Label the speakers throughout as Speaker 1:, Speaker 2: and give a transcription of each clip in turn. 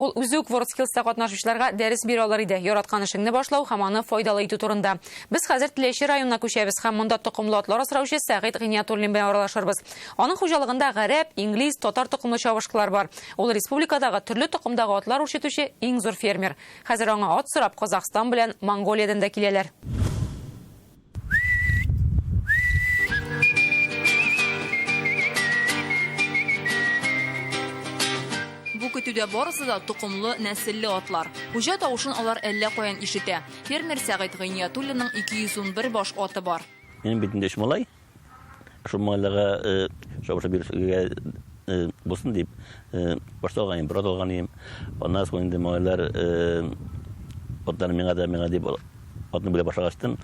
Speaker 1: Ул үзүк WorldSkills'та катнашучыларга дәрес бирә алар иде. Яраткан эшеңне башлау һәм аны файдалы итү турында. Без хәзер Теләче районына күчәбез һәм монда токымлы атлар асраучы Сәгыйть Гыйниятуллин белән аралашырбыз. Аның хуҗалыгында гарәп, инглиз, татар токымлы чабышкылар бар. Ул республикадагы төрле токымдагы атлар үрчетүче иң зур фермер. Хәзер аңа ат сорап Казакстан белән Монголиядан да киләләр. Бу көтүдә барысы да тукымлы, нәселле атлар. Хуҗа тавышын алар әллә каян ишетә. Фермер Сәгыйть Гыйниятуллинның 211 баш аты бар.
Speaker 2: Минем битендә эш малай. Шул малайга шабыша бирергә булсын дип башталган, бер алган идем. Аннан соң инде малайлар атлар миңа дип атны белә башлагачтан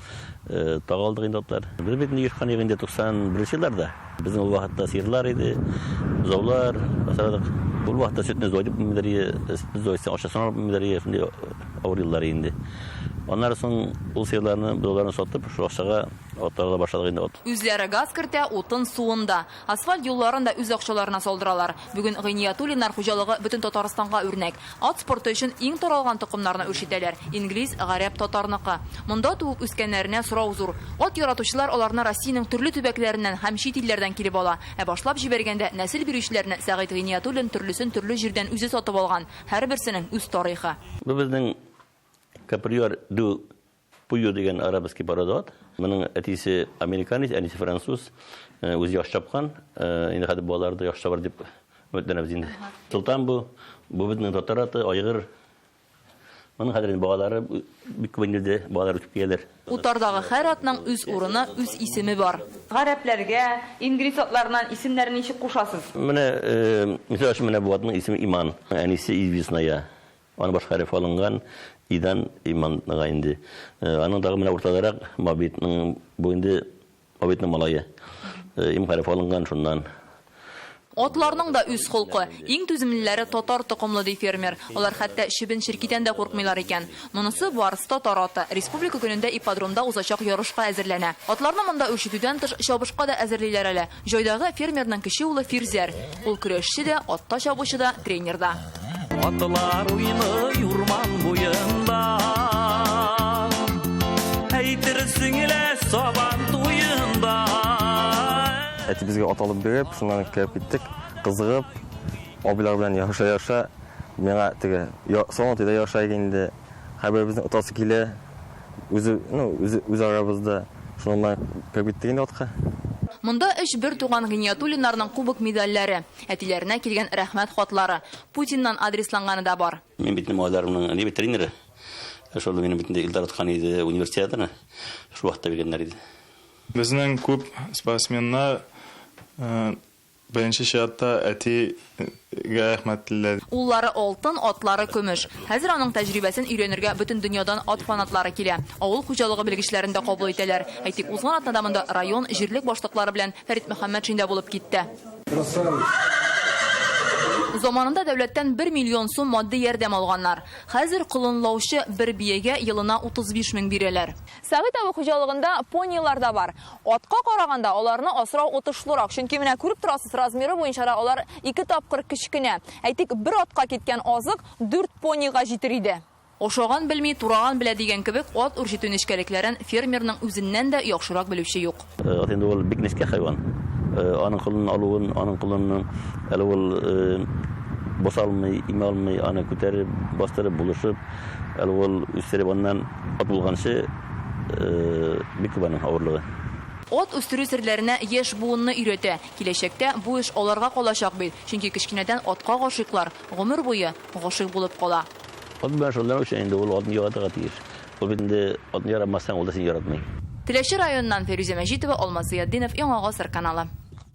Speaker 2: тагалдык инде атлар. Без битендә ешкан инде 91 елларда. Безнең ул вакытта сыерлар иде, бузаулар, асрадык. Бұл вақытта сөтіне зойдып мүдәрие, зойсы ашасына мүдәрие ауырылар енді. Оннан соң бұл сыйларны, бұларны сатып, шу ақшаға аттарға башладық енді от.
Speaker 1: Үзләре газ кертә, утын суында. Асфальт юлларын да үз акчаларына салдыралар. Бүген Гыйниятуллиннар хуҗалыгы бөтен Татарстанга үрнәк. Ат спорты өчен иң таралган токымнарны үрчетәләр. Инглиз, гарәп, татарныкы. Монда туып үскәннәренә сорау зур. Ат яратучылар аларны Россиянең төрле төбәкләреннән һәм чит илләрдән килеп ала. Башлап җибәргәндә нәсел бирүчеләрне Сәгыйть Гыйниятуллин төрле җирдән үзе сатып алган. Һәрберсенең үз тарихы.
Speaker 2: Бу безнең Каприор ду Пуйо деген арабский пародот. Моның әтисе американец, әнисе француз. Үзе яхшы чапкан. Инде хәзер балалары да яхшы чабар дип өметләнәбез инде. Султан бу безнең татар аты, айгыр. Моның хәзер балалары бик күңелле балалар үтеп киләләр.
Speaker 1: Утардагы һәр атның үз урыны, үз исеме бар. Гарәпләргә, инглиз атларыннан исемнәрен ничек кушасыз?
Speaker 2: Менә мисал өчен менә бу атның исеме Иман, әнисе Известная. Аны башка хәреф алынган. Идан иманга инде. Аның дагы менә урталарак Мабитның бу инде Мабитның малае. Им хәреф алынган шуннан.
Speaker 1: Атларның да үз холкы. Иң түземлеләре татар токымлы ди фермер. Алар хәтта чебен ширкитән дә куркмыйлар икән. Монысы барысы татар аты. Республика көнендә ипподромда узачак ярышка әзерләнә. Атларны монда үрчетүдән тыш чабышка да әзерлиләр әле. Җайдагы фермерның кече улы Фирзәр. Ул көрәшче дә, атта чабучы да, тренер да.
Speaker 3: Atlar uyunu yurman boyunda Eytirsin ile soban tuyunda
Speaker 4: Әти безгә ат алып биреп, шуннан киеп киттек, кызыгып, абыйлар белән яша-яша, миңа теге соңгы тиде яшай инде. Һәрберебезнең атасы килә, үз арабызда, шуннан киеп киттек инде атка.
Speaker 1: Монда бер туган Гыйниятуллиннарның кубок медальләре, әтиләренә килгән рәхмәт хатлары, Путиннан адресланганы да бар.
Speaker 2: Мин битне малайларымның әни тренеры. Шул минем битне Илдар аткан иде университетына. Шу вакытта бергәннәр иде.
Speaker 5: Безнең күп спортсменнар беренче шартта әтигә рәхмәтләр.
Speaker 1: Уллары алтын, атлары көмеш. Хәзер аның тәҗрибәсен өйрәнергә бөтен дөньядан ат фанатлары килә. Авыл хуҗалыгы белгечләрен дә кабул итәләр. Әйтик, узган атнада монда район җирлек башлыклары белән Фәрит Мөхәммәтшин булып китте. Заманында дәүләттән 1 миллион сум матди ярдәм алганнар. Хәзер кылынлаучы бер биягә елына 35 мең бирәләр. Сәгыйть авыл хуҗалыгында понилар да бар. Атка караганда аларны асрау отышлырак, чөнки менә күреп торасыз, размеры буенча алар 2 тапкыр кечкенә. Әйтик, бер атка киткән азык 4 понига җитер иде. Ошаган белми, тураган белә дигән кебек, ат үрчетү нечкәлекләрен фермерның үзеннән дә яхшырак белүче юк.
Speaker 2: Инде ул бик нечкә хайван. Аның кылын алуын, аның кылынның әле ул босалмый, ималмый, аны күтәреп, бастырып, булышып, әле ул үстереп аннан ат булганчы бик күп аның авырлыгы.
Speaker 1: Ат үстерү серләренә яшь буынны өйрәтә. Киләчәктә бу эш аларга калачак бит. Чөнки кечкенәдән атка гашыйклар гомер буе гашыйк булып кала.
Speaker 2: Ат белән шулай өчен инде ул атны яратырга тиеш. Ул инде атны яратмасаң, ул да сине яратмый.
Speaker 1: Теләче районыннан Фәрүзә Мәҗитова, Алмаз Зыятдинов, Яңа Гасыр каналы.